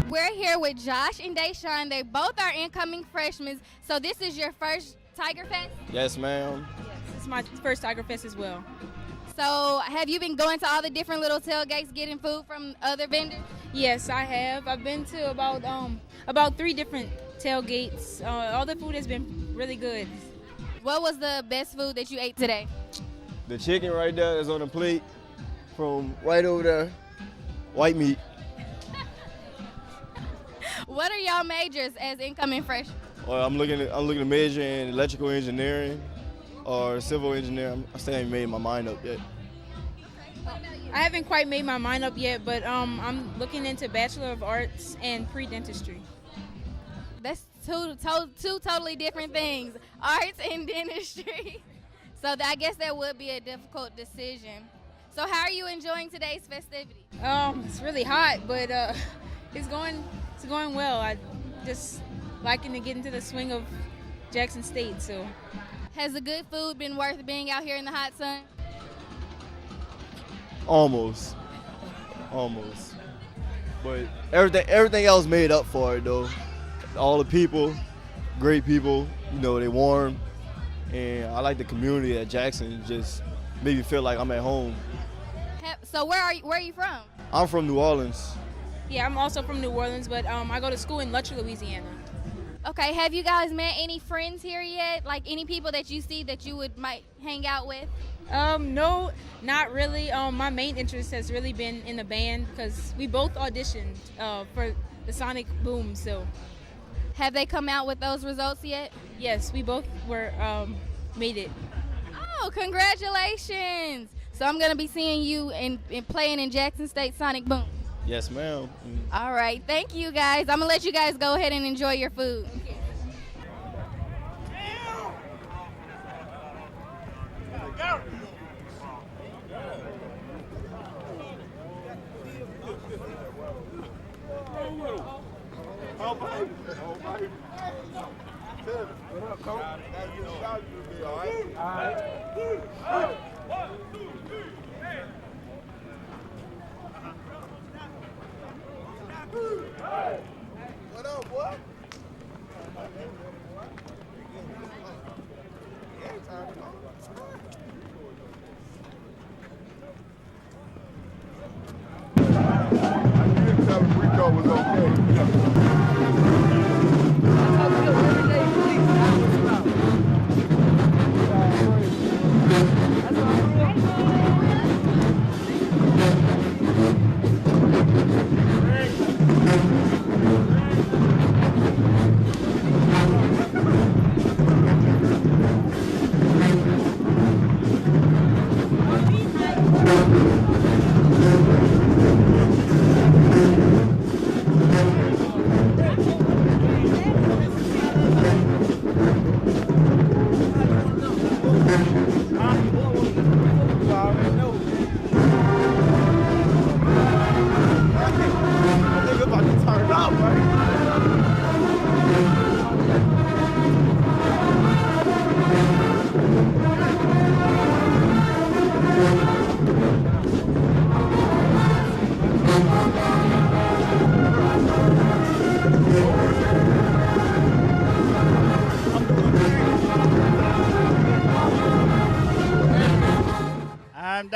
We're here with Josh and Deshaun. They both are incoming freshmen. So this is your first Tiger Fest? Yes, ma'am. This is my first Tiger Fest as well. So have you been going to all the different little tailgates getting food from other vendors? Yes, I have. I've been to about 3 different tailgates. All the food has been really good. What was the best food that you ate today? The chicken right there is on the plate from right over there. White meat. What are y'all majors as incoming freshmen? I'm looking to major in electrical engineering or civil engineering. I still ain't made my mind up yet. I haven't quite made my mind up yet, but I'm looking into Bachelor of Arts and pre-dentistry. That's two totally different things, arts and dentistry. So I guess that would be a difficult decision. So how are you enjoying today's festivity? It's really hot, but it's going well. I just liking to get into the swing of Jackson State. So, has the good food been worth being out here in the hot sun? Almost. But everything else made up for it though. All the people, great people. You know, they warm, and I like the community at Jackson. It just made me feel like I'm at home. So where are you from? I'm from New Orleans. Yeah, I'm also from New Orleans, but I go to school in Lutcher, Louisiana. Okay, have you guys met any friends here yet? Like any people that you see that you might hang out with? No, not really. My main interest has really been in the band because we both auditioned for the Sonic Boom. So, have they come out with those results yet? Yes, we both made it. Oh, congratulations! So I'm gonna be seeing you in playing in Jackson State Sonic Boom. Yes, ma'am. All right, thank you guys. I'm gonna let you guys go ahead and enjoy your food. What up, boy? Rico was okay.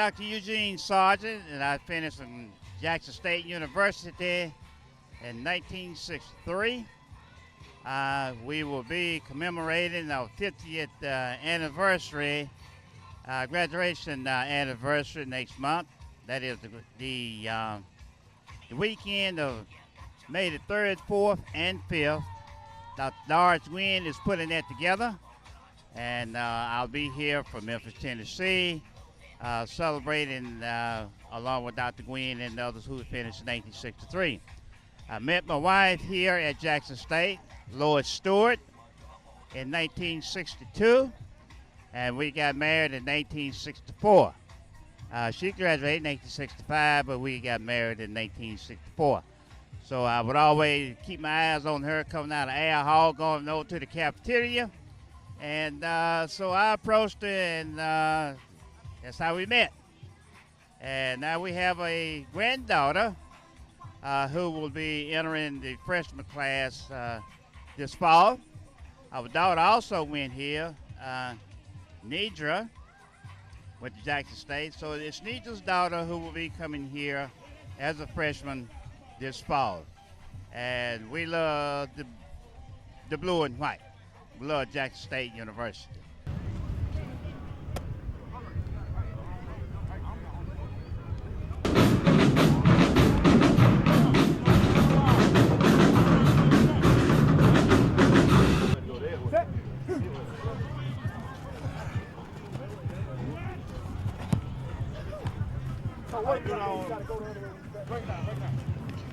Dr. Eugene Sargent, and I finished from Jackson State University in 1963. We will be commemorating our 50th anniversary, graduation anniversary next month. That is the weekend of May the 3rd, 4th, and 5th. Dr. Lawrence Wynn is putting that together, and I'll be here from Memphis, Tennessee, celebrating along with Dr. Gwynn and others who finished in 1963. I met my wife here at Jackson State, Lois Stewart, in 1962, and we got married in 1964. She graduated in 1965, but we got married in 1964. So I would always keep my eyes on her coming out of Air Hall, going over to the cafeteria. And so I approached her, and that's how we met. And now we have a granddaughter who will be entering the freshman class this fall. Our daughter also went here, Nidra, went to Jackson State. So it's Nidra's daughter who will be coming here as a freshman this fall. And we love the blue and white. We love Jackson State University.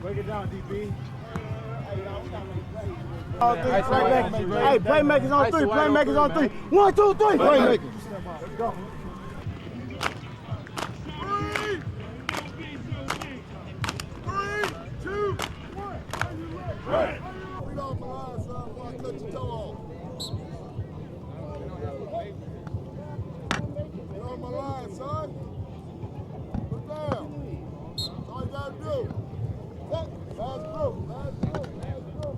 Break it down, DB. Hey, playmakers on three. Playmakers on three. 1, 2, 3. Playmakers. Let's go. 3, 2, 1. Right. We don't mind, son. We're going to cut your toe off. Get on my line, son. Put down. That's all you got to do. Last group. Last group. Last group.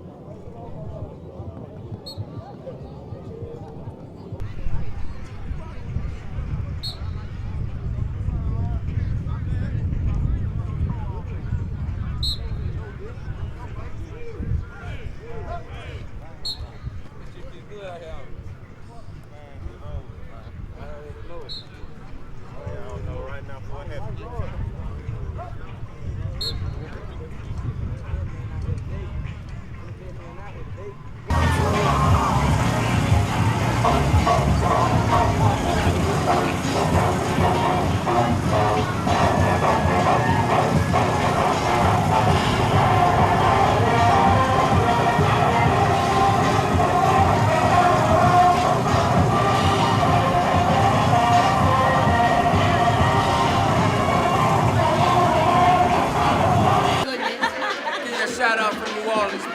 Shout out from New Orleans.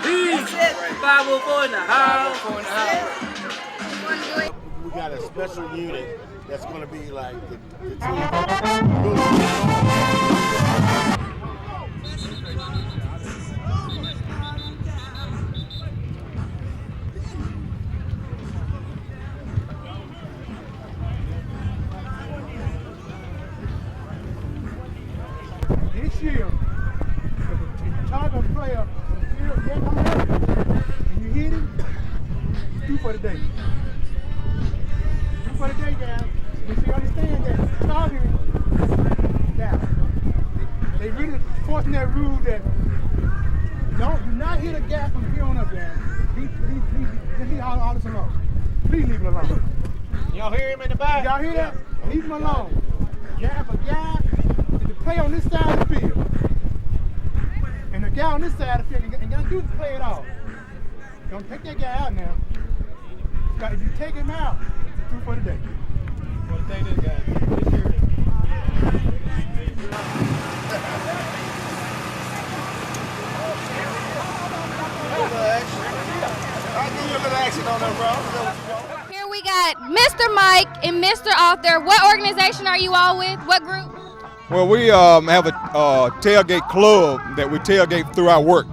Peace. 504 in the house. We got a special unit that's going to be like the team. This year, target player, and you hit him, 2 for the day. 2 for the day, guys. You see, understand that targeting down. They really forcing that rule that do not hit a gap from here on up, guys. Leave all this alone. Please leave it alone. Y'all hear him in the back? Y'all hear that? Leave him alone. Gap a guy to play on this side of the field. And the guy on this side of the field ain't gonna do is play it off. Don't take that guy out now. If you take him out, it's 2 for the day. Well, say this, guys. This year, I'll give you a little action on that, bro. Here we got Mr. Mike and Mr. Arthur. What organization are you all with? What group? Well, we have a tailgate club that we tailgate through our work.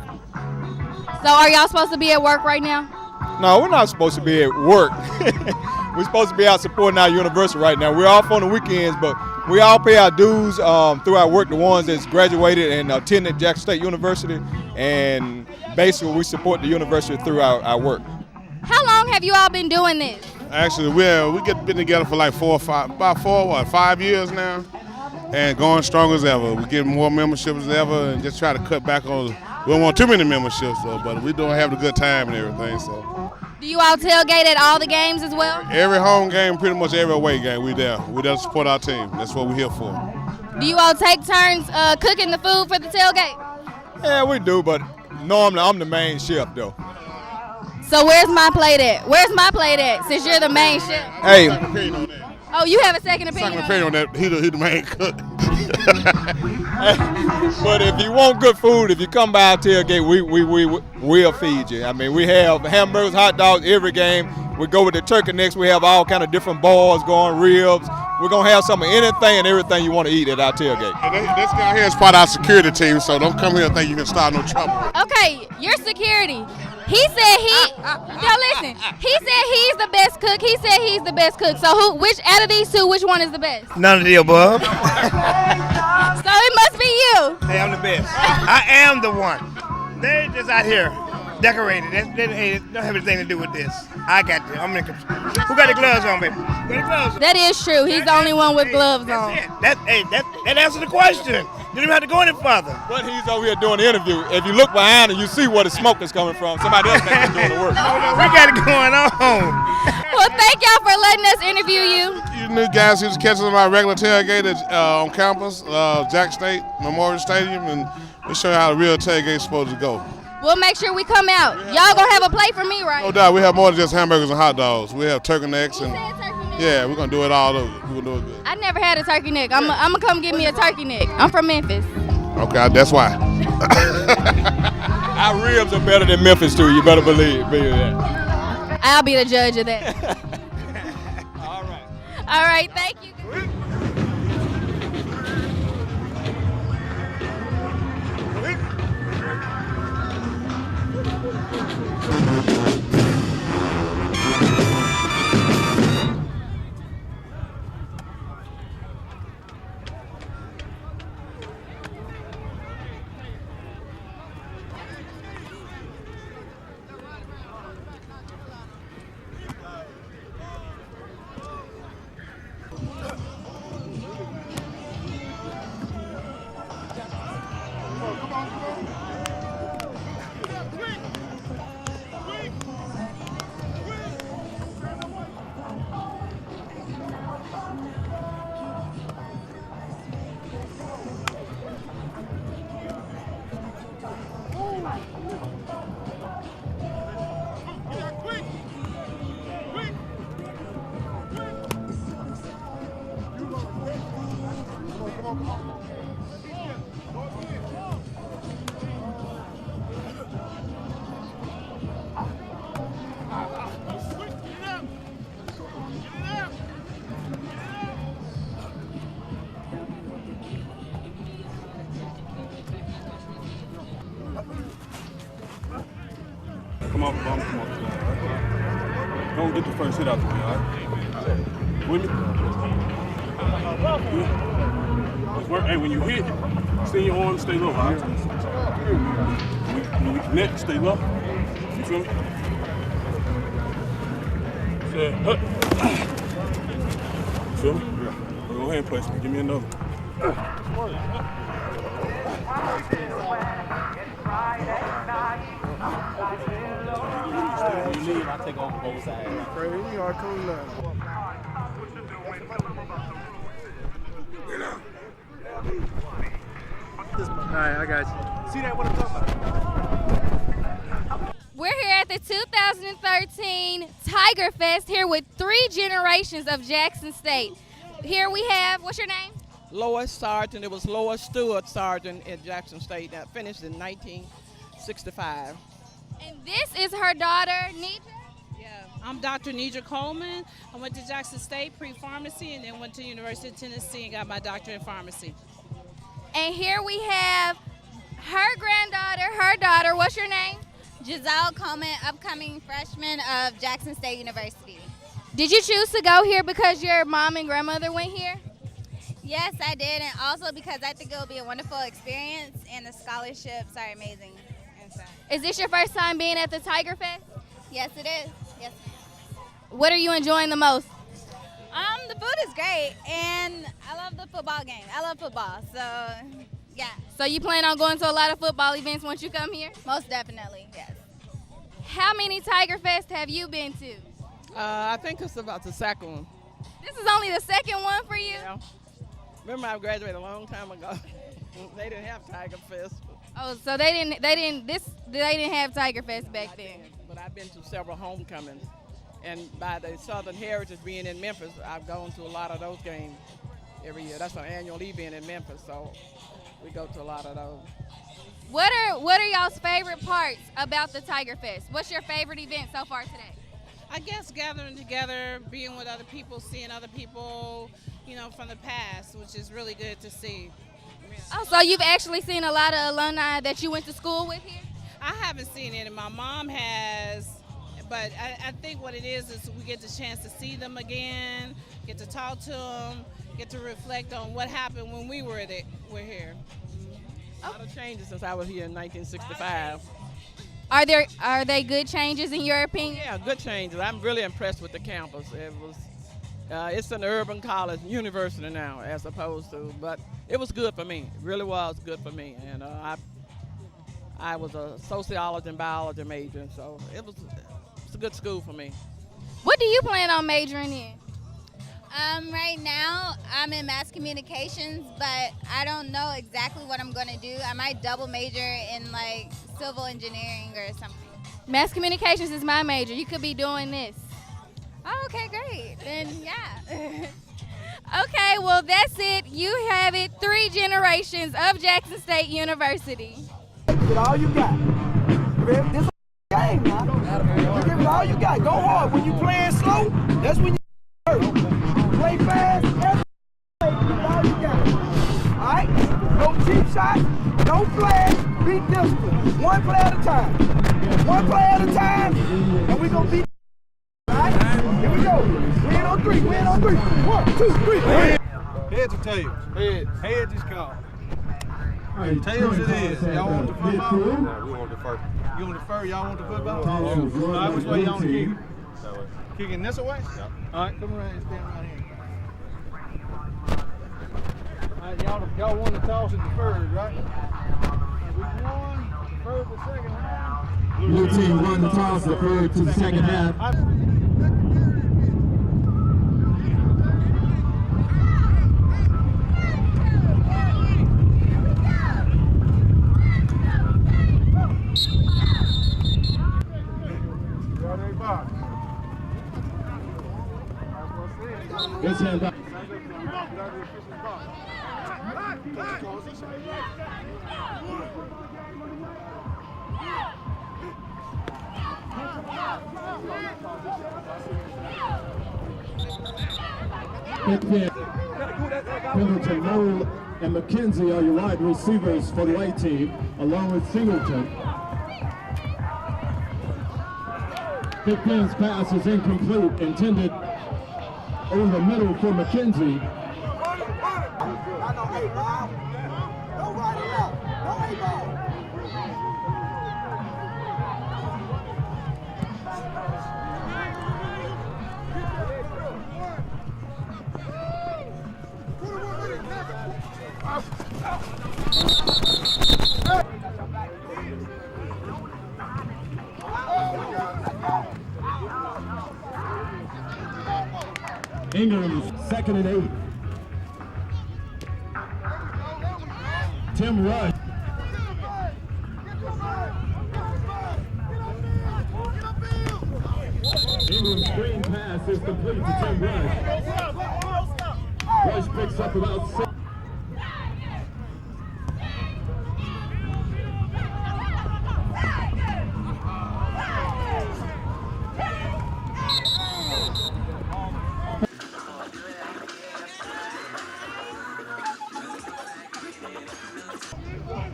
So are y'all supposed to be at work right now? No, we're not supposed to be at work. We're supposed to be out supporting our university right now. We're off on the weekends, but we all pay our dues through our work, the ones that's graduated and attended Jackson State University, and basically we support the university through our work. How long have you all been doing this? Actually, been together for like 5 years now, and going strong as ever. We get more memberships as ever, and just try to cut back on. We don't want too many memberships though, but we don't have a good time and everything. So. Do you all tailgate at all the games as well? Every home game, pretty much every away game, we there. We there to support our team. That's what we're here for. Do you all take turns cooking the food for the tailgate? Yeah, we do, but normally I'm the main chef though. So where's my plate at? Where's my plate at? Since you're the main chef. Hey. Oh, you have a second opinion? Second opinion on that. He the main cook. But if you want good food, if you come by our tailgate, we'll feed you. I mean, we have hamburgers, hot dogs every game. We go with the turkey necks. We have all kind of different balls going, ribs. We're going to have some of anything and everything you want to eat at our tailgate. And this guy here is part of our security team, so don't come here and think you can start no trouble. Okay, your security. He said now listen, he said he's the best cook. He said he's the best cook. So which out of these two, which one is the best? None of the above. So it must be you. Hey, I'm the best. I am the one. They just out here decorated. They don't have anything to do with this. I got this. I'm in control. Who got the gloves on, baby? Who got the gloves on? That is true. He's the only one with gloves on. That answers the question. You don't even have to go any further. But he's over here doing the interview. If you look behind him, you see where the smoke is coming from. Somebody else may be doing the work. No, we got it going on. Well, thank y'all for letting us interview you. You new guys who's catching my regular tailgate on campus, Jackson State Memorial Stadium, and we show you how the real tailgate is supposed to go. We'll make sure we come out. Y'all gonna have a plate for me, right? No doubt, we have more than just hamburgers and hot dogs. We have turkey necks and Turkey neck. yeah, we're gonna do it all. We're gonna do it good. I never had a turkey neck. I'm gonna come get me a turkey neck. I'm from Memphis. Okay, that's why. Our ribs are better than Memphis too. You better believe that. I'll be the judge of that. All right. All right, thank you. Come on. Don't get the first hit out to me, all right? With me? Just work. Hey, when you hit, extend your arm, stay low, all right? When we connect, stay low. You feel me? Say, hut. You feel me? Yeah. Go ahead and place me. Give me another. You leave, I take over both sides. You are cool now. Alright, I got you. See that? What I'm talking about? We're here at the 2013 Tiger Fest here with 3 generations of Jackson State. Here we have, what's your name? Lois Sargent. It was Lois Stewart Sargent at Jackson State that finished in 1965. And this is her daughter, Nidra? Yeah, I'm Dr. Nidra Coleman. I went to Jackson State pre-pharmacy and then went to the University of Tennessee and got my doctorate in pharmacy. And here we have her granddaughter, her daughter. What's your name? Giselle Coleman, upcoming freshman of Jackson State University. Did you choose to go here because your mom and grandmother went here? Yes, I did, and also because I think it will be a wonderful experience, and the scholarships are amazing. Is this your first time being at the Tiger Fest? Yes, it is. Yes. What are you enjoying the most? The food is great, and I love the football game. I love football, so yeah. So you plan on going to a lot of football events once you come here? Most definitely, yes. How many Tiger Fest have you been to? I think it's about the second one. This is only the second one for you? Yeah. Remember, I graduated a long time ago. They didn't have Tiger Fest. Oh, so they didn't have Tiger Fest back then. But I've been to several homecomings, and by the Southern Heritage being in Memphis, I've gone to a lot of those games every year. That's our annual event in Memphis, so we go to a lot of those. What are y'all's favorite parts about the Tiger Fest? What's your favorite event so far today? I guess gathering together, being with other people, seeing other people, you know, from the past, which is really good to see. Oh, so you've actually seen a lot of alumni that you went to school with here? I haven't seen any. My mom has, but I think what it is we get the chance to see them again, get to talk to them, get to reflect on what happened when we were here. A lot of changes since I was here in 1965. Are they good changes in your opinion? Yeah, good changes. I'm really impressed with the campus. It's an urban college university now, as opposed to, but it was good for me. It really was good for me, and I was a sociology and biology major, so it's a good school for me. What do you plan on majoring in? Right now, I'm in mass communications, but I don't know exactly what I'm going to do. I might double major in like civil engineering or something. Mass communications is my major. You could be doing this. Oh, okay, great. Then, yeah. Okay, well, that's it. You have it. 3 generations of Jackson State University. Give all you got. This is a game now. Give it all you got. Go hard. When you playing slow, that's when you hurt. Play fast. Give it all you got. All right? No cheap shots. No flash. Be disciplined. One play at a time. One play at a time. And we're going to be. All right? Here we go. Win on 3. Win on 3. 1, 2, 3. Heads or tails? Heads. Heads is called. Tails it is. Y'all want the football? No, we want the first. You want the first? Y'all want the football? All right, which way y'all want to kick it? That way. Kicking this way? Yeah. All right, come around and stand right here. All right, y'all want to toss it to first, right? Week 1, first or second half. Blue team won the toss the third to the second half. It's hand back. Pendleton, Noel, and McKenzie are your wide receivers for the A team, along with Singleton. 15's pass is incomplete, intended over the middle for McKenzie. Ingram, 2nd and 8. Tim Rush. Ingram's screen pass is complete to Tim Rush. Rush picks up about 6.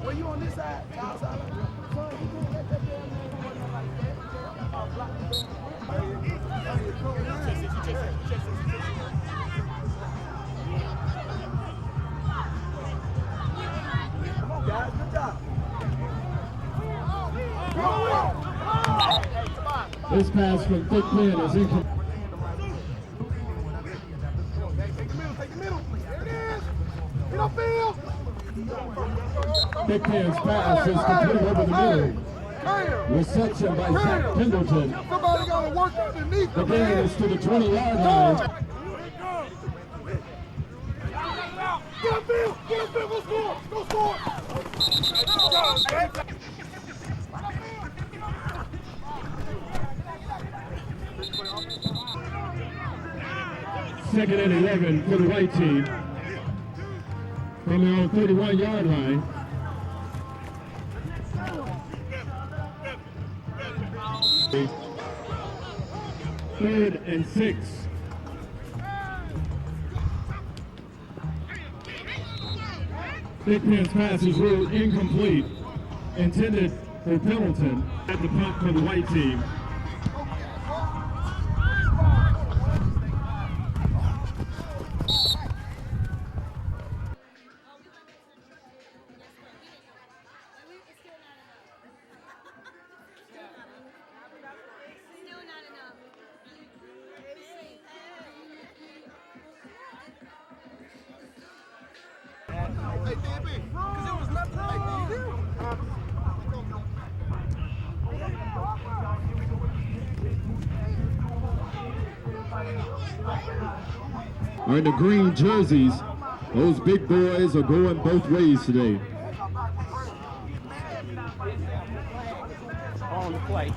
Were you on this side? Outside? Son, you can't let that damn man go in like that. Block the guys. Good job. This pass from Thick Pen is incomplete. Thick Pen's pass is complete over the middle. Reception by Zach Pendleton. Somebody got to work underneath the gain is to the 20-yard line. Get up, Bill! Get up, Bill! Go score! Go score! Second and 11 for the white team. From their own 31-yard line. Third and 6. Thick Pen's pass is ruled incomplete. Intended for Pendleton at the punt for the white team. Wearing the green jerseys, those big boys are going both ways today. On the play.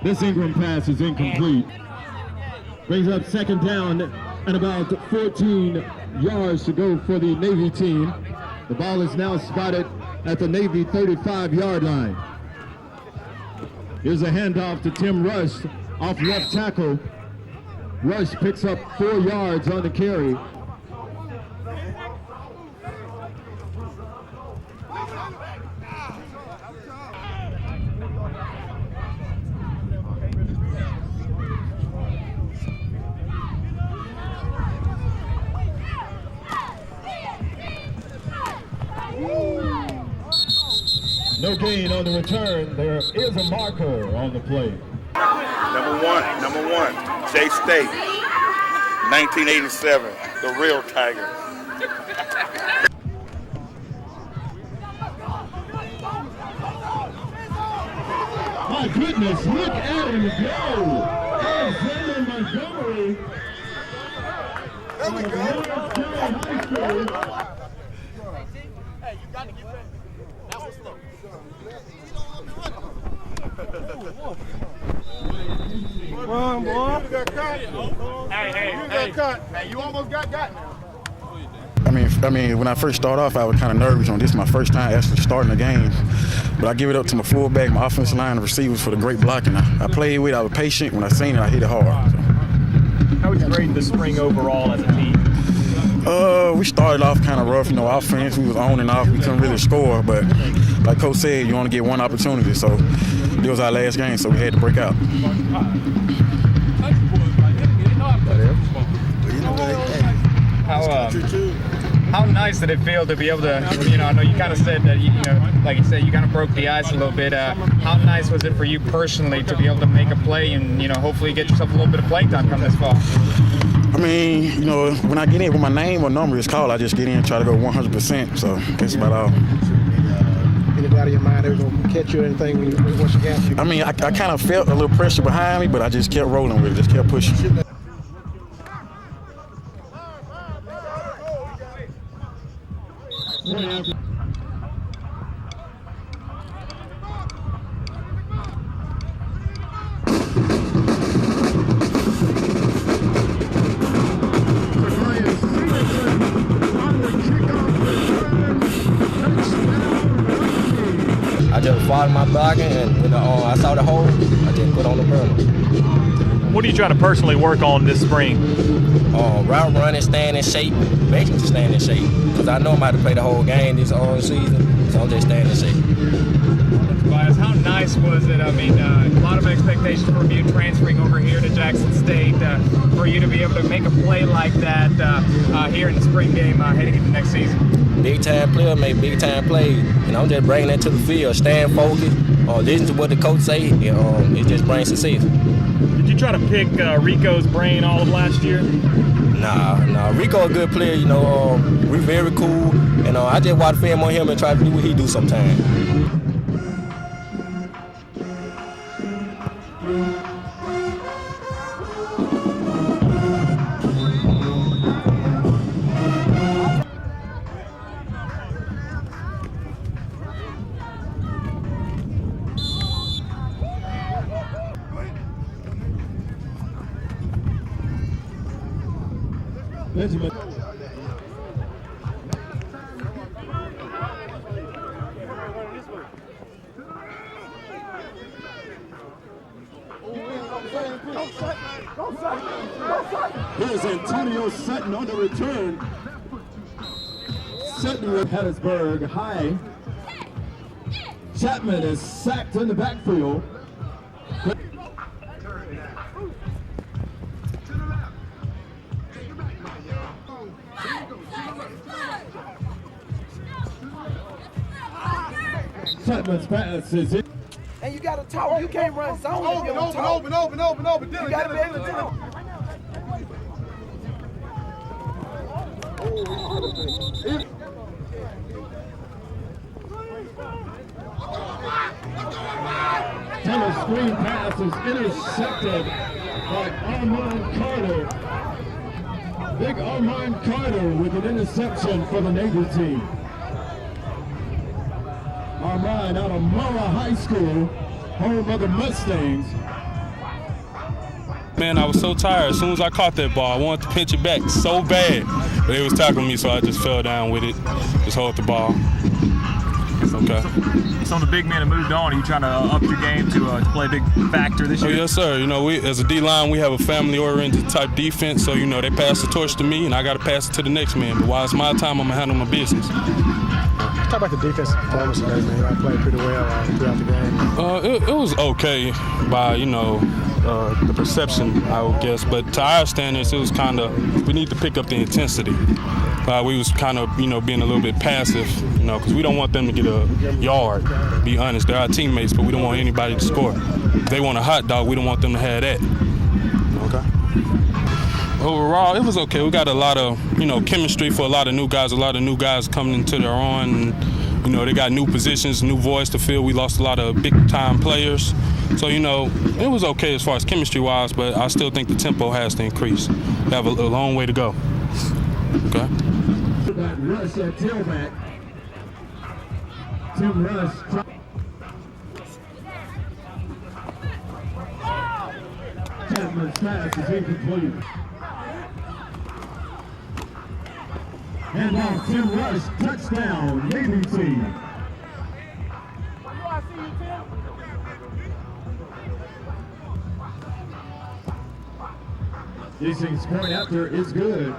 This Ingram pass is incomplete. Brings up second down and about 14 yards to go for the Navy team. The ball is now spotted at the Navy 35-yard line. Here's a handoff to Tim Rush off left tackle. Rush picks up 4 yards on the carry. No gain on the return. There is a marker on the play. Number one, J-State, 1987, the real Tigers. My goodness, look at him go! Alexander Montgomery. There we go. Hey, you got to get ready. That was slow. Run, boy. You got caught. Hey. You got caught. Hey, you almost got now. I mean, when I first started off, I was kind of nervous on this. My first time actually starting the game. But I give it up to my fullback, my offensive line, and receivers for the great blocking. I played with it. I was patient. When I seen it, I hit it hard. So. How would you grade the spring overall as a team? We started off kind of rough. You know, offense, we was on and off. We couldn't really score. But like Coach said, you only get one opportunity. So it was our last game, so we had to break out. How nice did it feel to be able to, I know you kind of said that, like you said, you kind of broke the ice a little bit. How nice was it for you personally to be able to make a play and, hopefully get yourself a little bit of playing time come this fall? I mean, when I get in, when my name or number is called, I just get in and try to go 100%. So that's about all. Any doubt in your mind they were going to catch you or anything once you got you? I mean, I kind of felt a little pressure behind me, but I just kept rolling with it, just kept pushing. I just followed my blocking, and when I saw the hole, I just put on the burner. What are you trying to personally work on this spring? Route running, staying in shape, basically just staying in shape. Because I know I'm about to play the whole game this season, so I'm just staying in shape. Tobias, how nice was it? I mean, a lot of expectations from you transferring over here to Jackson State, for you to be able to make a play like that here in the spring game heading into next season. big-time player make big-time plays. And I'm just bringing that to the field, staying focused, listen to what the coach say, and it just brings success. Did you try to pick Rico's brain all of last year? Nah. Rico a good player, you know. We very cool, and I just watch film on him and try to do what he do sometimes. Benjamin. Here's Antonio Sutton on the return. Sutton with Hattiesburg High. Chapman is sacked in the backfield. Chapman's pass is in. And you gotta talk. You can't run zone. Open. You gotta be able to talk. Taylor's screen pass is intercepted by Armand Carter. Big Armand Carter with an interception for the Navy team. Armand out of Mara High School, home of the Mustangs. Man, I was so tired. As soon as I caught that ball, I wanted to pinch it back so bad. But they was tackling me, so I just fell down with it. Just hold the ball. Okay. So the big men have moved on. Are you trying to up your game to play a big factor this year? Oh, yes, sir. You know, we as a D-line, we have a family-oriented type defense. So, you know, they pass the torch to me, and I got to pass it to the next man. But while it's my time, I'm going to handle my business. Talk about the defensive performance today, man. I played pretty well throughout the game. It was okay by, you know, the perception, I would guess. But to our standards, it was kind of, we need to pick up the intensity. We was kind of, you know, being a little bit passive, you know, because we don't want them to get a yard, to be honest. They're our teammates, but we don't want anybody to score. If they want a hot dog, we don't want them to have that. Okay. Overall, it was okay. We got a lot of, you know, chemistry for a lot of new guys coming into their own. And, you know, they got new positions, new voice to fill. We lost a lot of big-time players. So, you know, it was okay as far as chemistry-wise, but I still think the tempo has to increase. We have a long way to go. Okay. Rush at tailback. Tim Rush. Chapman's pass is incomplete. And now Tim Rush, touchdown, Navy team. Hastings' point after is good.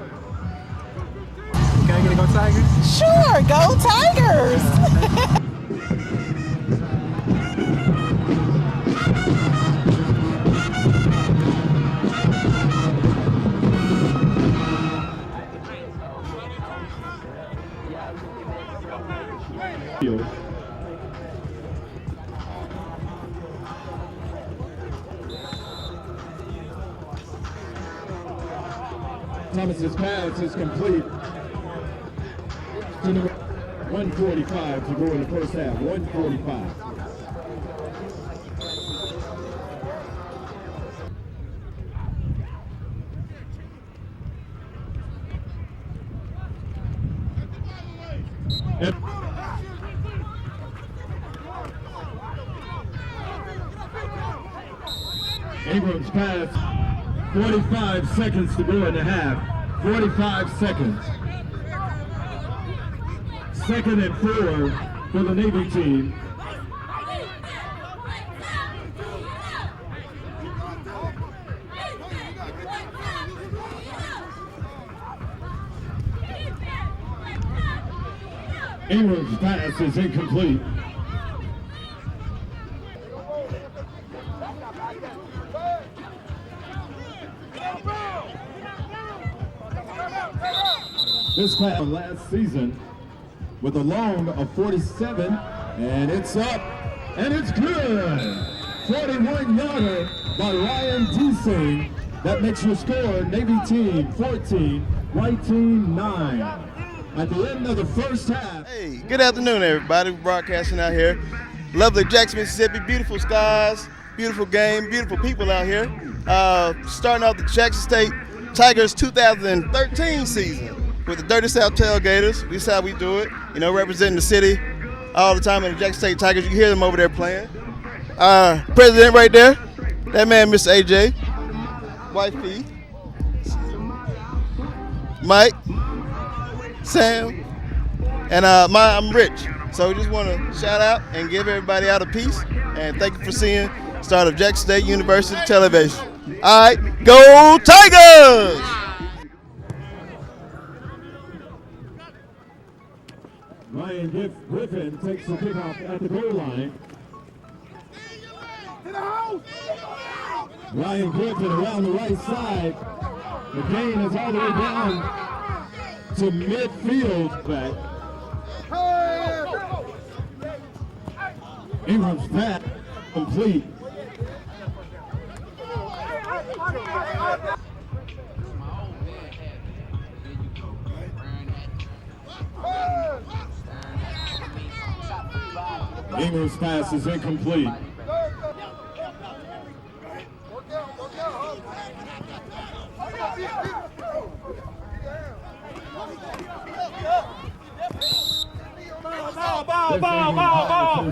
Can I get a go Tigers? Sure, go Tigers! Thomas's pass is complete. 1:45 to go in the first half. 1:45. Abrams pass. 45 seconds to go in the half. 45 seconds. 2nd and 4 for the Navy team. Abrams' pass is incomplete. This pass last season with a long of 47, and it's up, and it's good. 41-yarder by Ryan Deasing. That makes your score Navy team 14, White team 9. At the end of the first half. Hey, good afternoon, everybody. We're broadcasting out here. Lovely Jackson, Mississippi. Beautiful skies, beautiful game, beautiful people out here. Starting off the Jackson State Tigers 2013 season with the Dirty South Tailgaters. This is how we do it. You know, representing the city all the time in the Jackson State Tigers. You hear them over there playing. President right there, that man, Mr. AJ, wife P, Mike, Sam, and I'm Rich. So we just want to shout out and give everybody out a piece, and thank you for seeing start of Jackson State University television. All right, go Tigers! Ryan Griffin takes the kickoff at the goal line. Ryan Griffin around the right side. The gain is all the way down to midfield. Back. Ingram's pass complete. Ingram's pass is incomplete. Ball.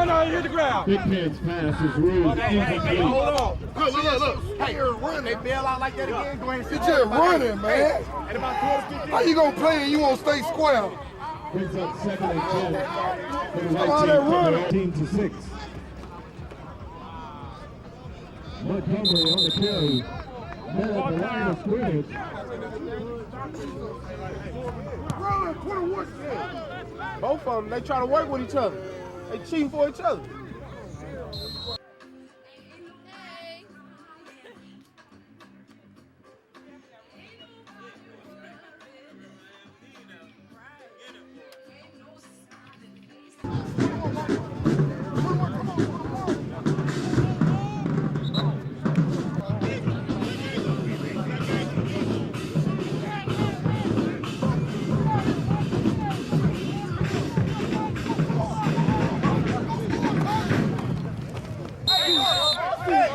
No, he hit the ground. Big Man's pass is ruled incomplete. Hold on. Look. Hey, you're running. They bail out like that again. Go ahead and you're just running, man. How you gonna play and you won't stay square? Brings up 2nd and 10 for the right team, 13-6. Montgomery on the carry. Met at the line of scrimmage. Both of them, they try to work with each other. They cheating for each other.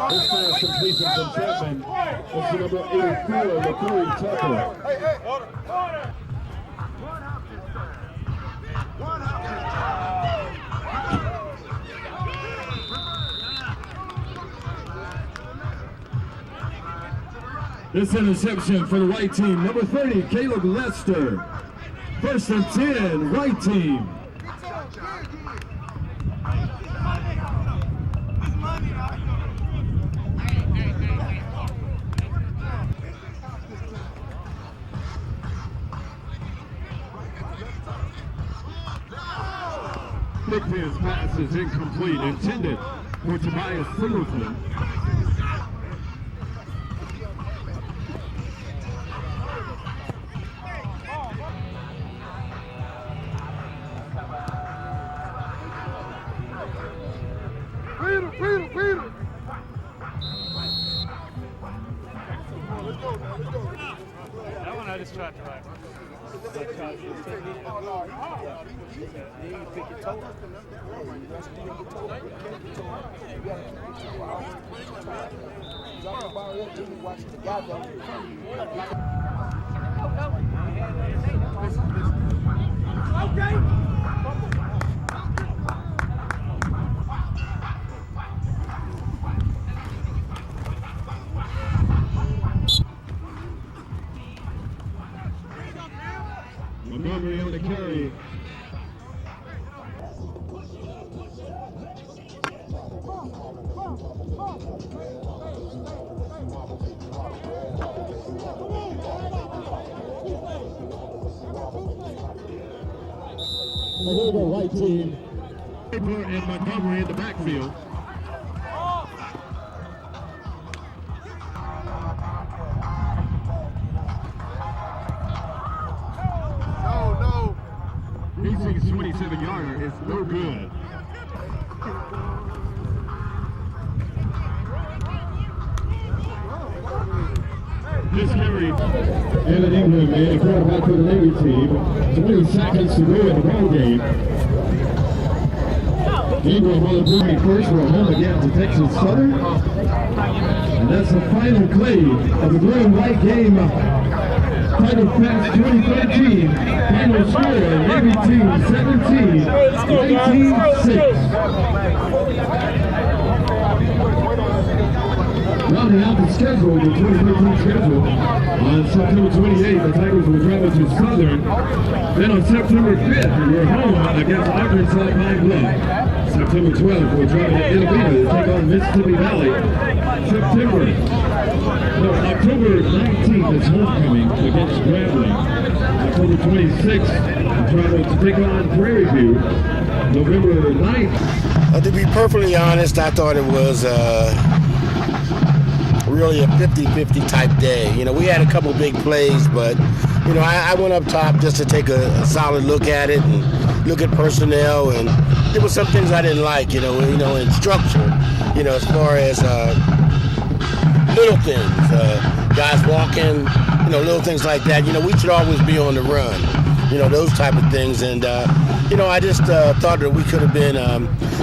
This pass completion from Chapman. That's the number 84, McCurry Tucker. This interception for the white team. Number 30, Caleb Lester. 1st and 10, white team. Big Man's pass is incomplete, intended for Tobias Singleton. Peter. That one I just tried to write. Montgomery on the carry. The white team. Paper and Montgomery in the backfield. 27-yarder is no good. This carry, Evan Ingram, the quarterback for the Navy team. 20 seconds to go in the ball game. Ingram will bring first for a home again to Texas Southern. And that's the final play of the blue and white game. Title Pass 2013. Final score, Navy team 17, 19-6. Rounding out the schedule, the 2013 schedule, on September 28th, the Tigers will travel to Southern. Then on September 5th, we're home against Arkansas Pine Bluff. September 12th, we'll travel to Itta Bena to take on Mississippi Valley. October 19th is homecoming against Grambling. October 26th, we'll travel to take on Prairie View. November 9th. To be perfectly honest, I thought it was really a 50-50 type day. You know, we had a couple big plays, but, you know, I went up top just to take a solid look at it and look at personnel, and there were some things I didn't like, you know, in structure, you know, as far as little things, guys walking, you know, little things like that. You know, we should always be on the run, you know, those type of things. And, you know, I just thought that we could have been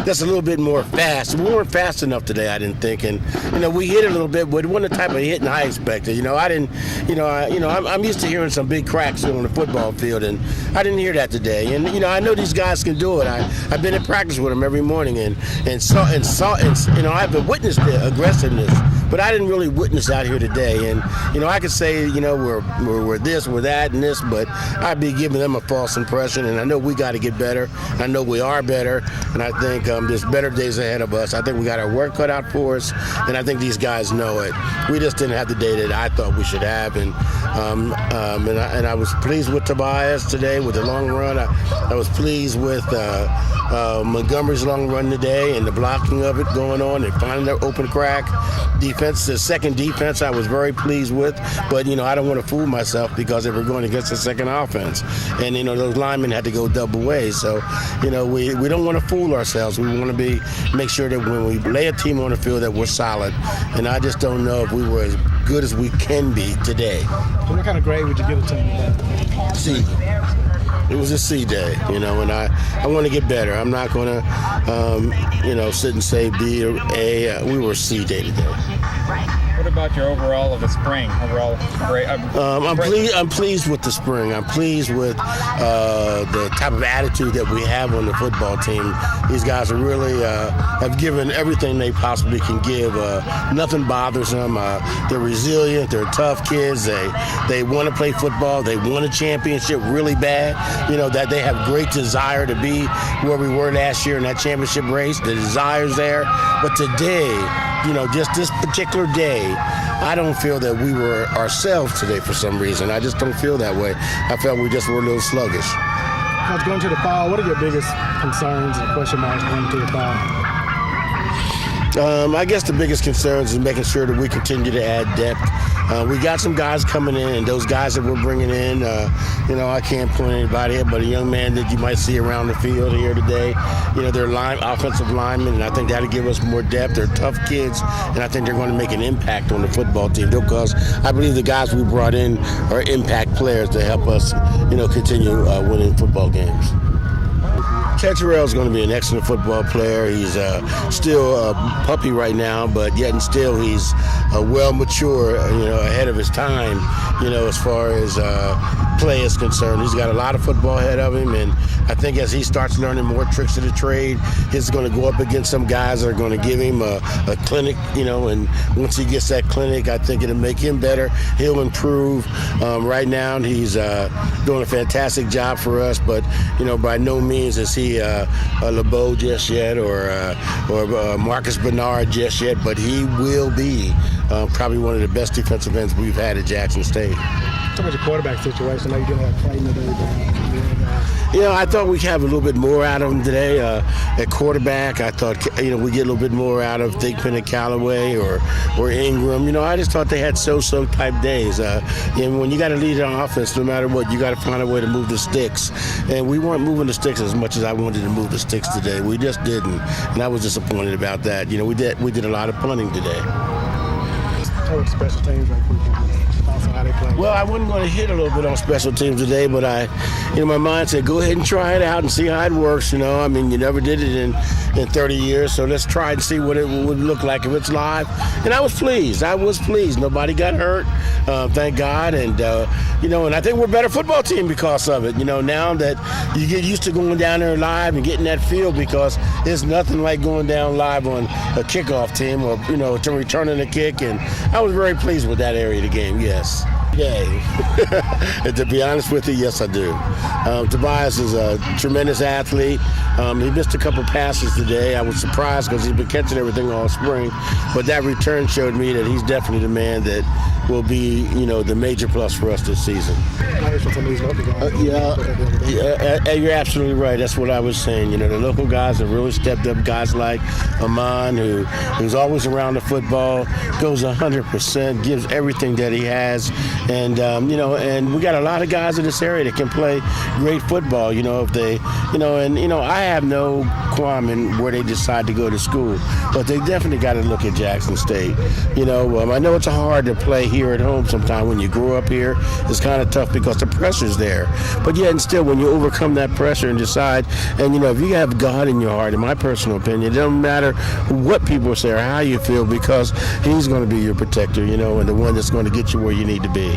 just a little bit more fast. We weren't fast enough today, I didn't think. And, you know, we hit a little bit, but it wasn't the type of hitting I expected. You know, I didn't, I'm used to hearing some big cracks on the football field, and I didn't hear that today. And, you know, I know these guys can do it. I've been in practice with them every morning and saw, you know, I've witnessed the aggressiveness, but I didn't really witness out here today. And, you know, I could say, you know, we're this, we're that, and this, but I'd be giving them a false impression. And I know we got to get better. I know we are better, and I think there's better days ahead of us. I think we got our work cut out for us, and I think these guys know it. We just didn't have the day that I thought we should have, and I was pleased with Tobias today with the long run. I was pleased with Montgomery's long run today and the blocking of it going on and finding the open crack. Defense, the second defense, I was very pleased with, but, you know, I don't want to fool myself because they were going against the second offense, and, you know, those linemen had to go double ways. So, you know, we don't want to fool ourselves. We want to make sure that when we lay a team on the field that we're solid, and I just don't know if we were as good as we can be today. So what kind of grade would you give the team today? C. It was a C day, you know, and I want to get better. I'm not going to, you know, sit and say B or A. We were C day today. What about your overall of the spring? Overall, great. I'm pleased with the spring. I'm pleased with the type of attitude that we have on the football team. These guys are really have given everything they possibly can give. Nothing bothers them. They're resilient. They're tough kids. They want to play football. They want a championship really bad. You know, that they have great desire to be where we were last year in that championship race. The desire's there. But today, you know, just this particular day, I don't feel that we were ourselves today for some reason. I just don't feel that way. I felt we just were a little sluggish. Coach, going to the fall, what are your biggest concerns and question marks going to the fall? I guess the biggest concerns is making sure that we continue to add depth. We got some guys coming in, and those guys that we're bringing in, you know, I can't point anybody out, but a young man that you might see around the field here today, you know, they're offensive linemen, and I think that'll give us more depth. They're tough kids, and I think they're going to make an impact on the football team because I believe the guys we brought in are impact players to help us, you know, continue winning football games. Ted Terrell is going to be an excellent football player. He's still a puppy right now, but yet and still he's well mature, you know, ahead of his time, you know, as far as play is concerned. He's got a lot of football ahead of him, and I think as he starts learning more tricks of the trade, he's going to go up against some guys that are going to give him a clinic, you know, and once he gets that clinic, I think it'll make him better. He'll improve. Right now, he's doing a fantastic job for us, but, you know, by no means is he a LeBeau just yet or Marcus Bernard just yet, but he will be probably one of the best defensive ends we've had at Jackson State. talk about your quarterback situation. I know you didn't have Clayton today. You know, I thought we'd have a little bit more out of him today. At quarterback, I thought, you know, we get a little bit more out of Thigpen and Callaway or Ingram. You know, I just thought they had so-so type days. And when you got to lead an offense, no matter what, you got to find a way to move the sticks. And we weren't moving the sticks as much as I wanted to move the sticks today. We just didn't. And I was disappointed about that. You know, we did a lot of punting today. How about special teams like how they play? Well, I wasn't going to hit a little bit on special teams today, but my mind said, go ahead and try it out and see how it works. You know, I mean, you never did it in 30 years, so let's try and see what it would look like if it's live. And I was pleased. Nobody got hurt, thank God. And, you know, and I think we're a better football team because of it. You know, now that you get used to going down there live and getting that feel, because there's nothing like going down live on a kickoff team or, you know, to returning a kick. And I was very pleased with that area of the game, yes. Yay. And to be honest with you, yes, I do. Tobias is a tremendous athlete. He missed a couple passes today. I was surprised because he's been catching everything all spring. But that return showed me that he's definitely the man that will be, you know, the major plus for us this season. You're absolutely right. That's what I was saying. You know, the local guys have really stepped up. Guys like Amon, who's always around the football, goes 100%, gives everything that he has. And, you know, and we got a lot of guys in this area that can play great football, you know, if they, you know, and, you know, I have no qualm in where they decide to go to school, but they definitely got to look at Jackson State. You know, I know it's hard to play here at home sometimes when you grow up here. It's kind of tough because the pressure's there. But yet and still, when you overcome that pressure and decide, and, you know, if you have God in your heart, in my personal opinion, it doesn't matter what people say or how you feel, because he's going to be your protector, you know, and the one that's going to get you where you need to be.